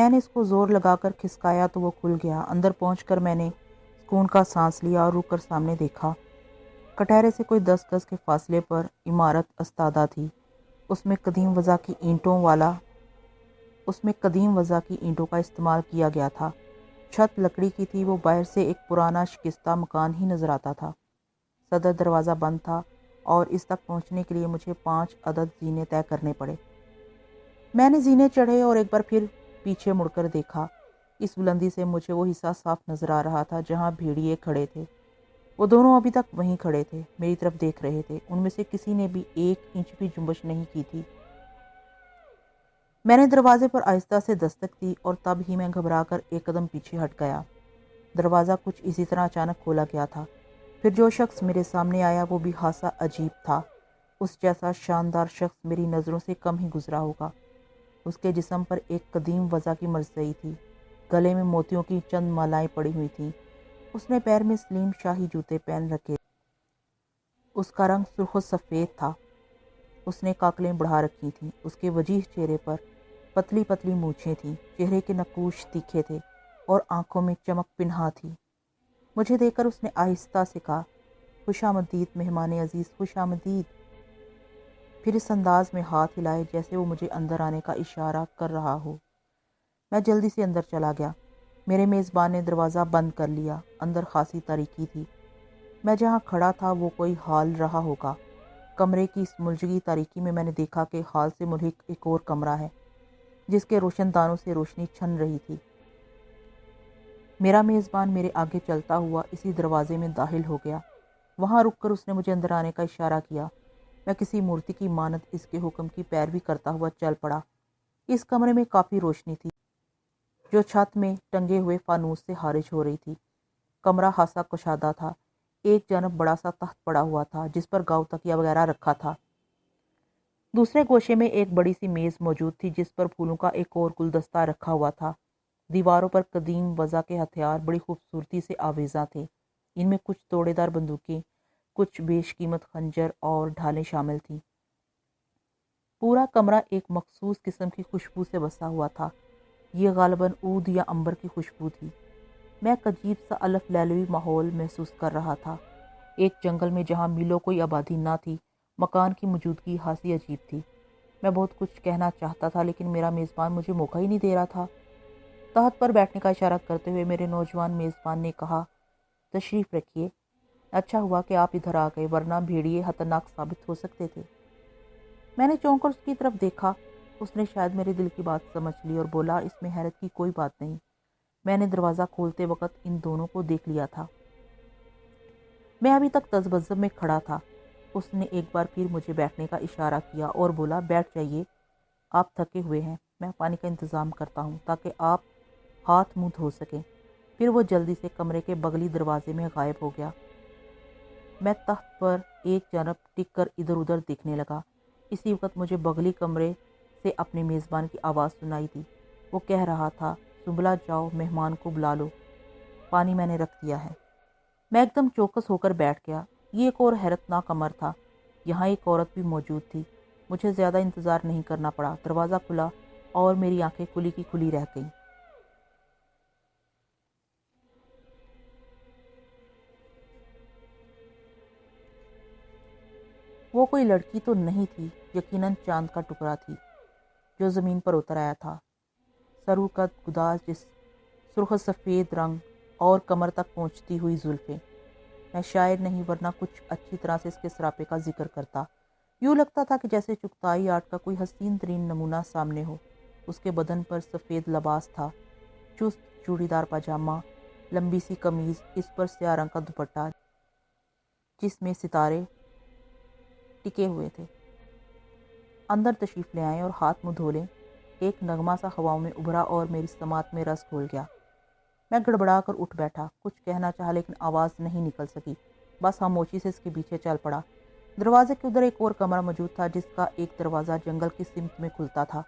میں نے اس کو زور لگا کر کھسکایا تو وہ کھل گیا۔ اندر پہنچ کر میں نے سکون کا سانس لیا اور رک کر سامنے دیکھا۔ کٹہرے سے کوئی 10 گز کے فاصلے پر عمارت استادہ تھی۔ اس میں قدیم وضع کی اینٹوں کا استعمال کیا گیا تھا۔ چھت لکڑی کی تھی۔ وہ باہر سے ایک پرانا شکستہ مکان ہی نظر آتا تھا۔ صدر دروازہ بند تھا اور اس تک پہنچنے کے لیے مجھے 5 عدد زینے طے کرنے پڑے۔ میں نے زینے چڑھے اور ایک بار پھر پیچھے مڑ کر دیکھا۔ اس بلندی سے مجھے وہ حصہ صاف نظر آ رہا تھا جہاں بھیڑیے کھڑے تھے۔ وہ دونوں ابھی تک وہیں کھڑے تھے، میری طرف دیکھ رہے تھے۔ ان میں سے کسی نے بھی 1 انچ بھی جنبش نہیں کی تھی۔ میں نے دروازے پر آہستہ سے دستک دی اور تب ہی میں گھبرا کر ایک قدم پیچھے ہٹ گیا۔ دروازہ کچھ اسی طرح اچانک کھولا گیا تھا۔ پھر جو شخص میرے سامنے آیا وہ بھی خاصا عجیب تھا۔ اس جیسا شاندار شخص میری نظروں سے کم ہی گزرا ہوگا۔ اس کے جسم پر ایک قدیم وضع کی مرصعی تھی۔ گلے میں موتیوں کی چند مالائیں پڑی ہوئی تھیں۔ اس نے پیر میں سلیم شاہی جوتے پہن رکھے۔ اس کا رنگ سرخ و سفید تھا۔ اس نے کاکلیں بڑھا رکھی تھیں۔ اس کے وجیح چہرے پر پتلی پتلی مونچھیں تھیں۔ چہرے کے نقوش تیکھے تھے اور آنکھوں میں چمک پنہاں تھی۔ مجھے دیکھ کر اس نے آہستہ سے کہا، خوش آمدید مہمان عزیز، خوش آمدید۔ پھر اس انداز میں ہاتھ ہلائے جیسے وہ مجھے اندر آنے کا اشارہ کر رہا ہو۔ میں جلدی سے اندر چلا گیا۔ میرے میزبان نے دروازہ بند کر لیا۔ اندر خاصی تاریکی تھی۔ میں جہاں کھڑا تھا وہ کوئی ہال رہا ہوگا۔ کمرے کی اس ملجگی تاریکی میں نے دیکھا کہ ہال سے ملحق ایک اور کمرہ ہے جس کے روشن دانوں سے روشنی چھن رہی تھی۔ میرا میزبان میرے آگے چلتا ہوا اسی دروازے میں داخل ہو گیا۔ وہاں رک کر اس نے مجھے اندر آنے کا اشارہ کیا۔ میں کسی مورتی کی مانند اس کے حکم کی پیروی کرتا ہوا چل پڑا۔ اس کمرے میں کافی روشنی تھی جو چھت میں ٹنگے ہوئے فانوس سے خارج ہو رہی تھی۔ کمرہ خاصا کشادہ تھا۔ ایک جانب بڑا سا تخت پڑا ہوا تھا جس پر گاؤ تکیہ وغیرہ رکھا تھا۔ دوسرے گوشے میں ایک بڑی سی میز موجود تھی جس پر پھولوں کا ایک اور گلدستہ رکھا ہوا تھا۔ دیواروں پر قدیم وضع کے ہتھیار بڑی خوبصورتی سے آویزاں تھے۔ ان میں کچھ توڑے دار بندوقیں، کچھ بیش قیمت خنجر اور ڈھالیں شامل تھیں۔ پورا کمرہ ایک مخصوص قسم کی خوشبو سے بسا ہوا تھا۔ یہ غالباً عود یا عنبر کی خوشبو تھی۔ میں ایک عجیب سا الف لیلوی ماحول محسوس کر رہا تھا۔ ایک جنگل میں جہاں میلوں کوئی آبادی نہ تھی، مکان کی موجودگی خاصی عجیب تھی۔ میں بہت کچھ کہنا چاہتا تھا لیکن میرا میزبان مجھے موقع ہی نہیں دے رہا تھا۔ تخت پر بیٹھنے کا اشارہ کرتے ہوئے میرے نوجوان میزبان نے کہا، تشریف رکھیے، اچھا ہوا کہ آپ ادھر آ گئے ورنہ بھیڑیے خطرناک ثابت ہو سکتے تھے۔ میں نے چونک کر اس کی طرف دیکھا۔ اس نے شاید میرے دل کی بات سمجھ لی اور بولا، اس میں حیرت کی کوئی بات نہیں، میں نے دروازہ کھولتے وقت ان دونوں کو دیکھ لیا تھا۔ میں ابھی تک تذبذب میں کھڑا تھا۔ اس نے ایک بار پھر مجھے بیٹھنے کا اشارہ کیا اور بولا، بیٹھ جائیے، آپ تھکے ہوئے ہیں، میں پانی کا انتظام کرتا ہوں تاکہ آپ ہاتھ منہ دھو سکیں۔ پھر وہ جلدی سے کمرے کے بغلی دروازے میں غائب ہو گیا۔ میں تخت پر ایک جانب ٹک کر ادھر ادھر دیکھنے لگا۔ اسی وقت مجھے بغلی کمرے سے اپنے میزبان کی آواز سنائی دی۔ وہ کہہ رہا تھا، سنبلا جاؤ، مہمان کو بلا لو، پانی میں نے رکھ دیا ہے۔ میں ایک دم چوکس ہو کر بیٹھ گیا۔ یہ ایک اور حیرت ناک امر تھا۔ یہاں ایک عورت بھی موجود تھی۔ مجھے زیادہ انتظار نہیں کرنا پڑا۔ دروازہ کھلا اور میری آنکھیں کھلی کی کھلی رہ گئیں۔ وہ کوئی لڑکی تو نہیں تھی، یقیناً چاند کا ٹکڑا تھی جو زمین پر اتر آیا تھا۔ سرو قد گداز جس سرخ سفید رنگ اور کمر تک پہنچتی ہوئی زلفیں۔ میں شاعر نہیں ورنہ کچھ اچھی طرح سے اس کے سراپے کا ذکر کرتا۔ یوں لگتا تھا کہ جیسے چغتائی آرٹ کا کوئی حسین ترین نمونہ سامنے ہو۔ اس کے بدن پر سفید لباس تھا، چست چوڑی دار پاجامہ، لمبی سی قمیض، اس پر سیاہ رنگ کا دوپٹہ جس میں ستارے ٹکے ہوئے تھے۔ اندر تشریف لے آئیں اور ہاتھ منہ دھو لیں، ایک نغمہ سا ہواؤں میں ابھرا اور میری سماعت میں رس گھول گیا۔ میں گڑبڑا کر اٹھ بیٹھا، کچھ کہنا چاہا لیکن آواز نہیں نکل سکی، بس خاموشی سے اس کے پیچھے چل پڑا۔ دروازے کے ادھر ایک اور کمرہ موجود تھا جس کا ایک دروازہ جنگل کی سمت میں کھلتا تھا۔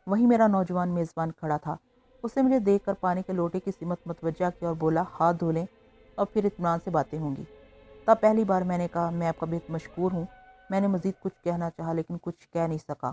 وہیں میرا نوجوان میزبان کھڑا تھا۔ اس نے مجھے دیکھ کر پانی کے لوٹے کی سمت متوجہ کیا اور بولا، ہاتھ دھو لیں اور پھر اطمینان سے باتیں ہوں گی۔ تب پہلی بار میں نے کہا، میں آپ کا بہت مشکور ہوں۔ میں نے مزید کچھ کہنا چاہا لیکن کچھ کہہ نہیں سکا۔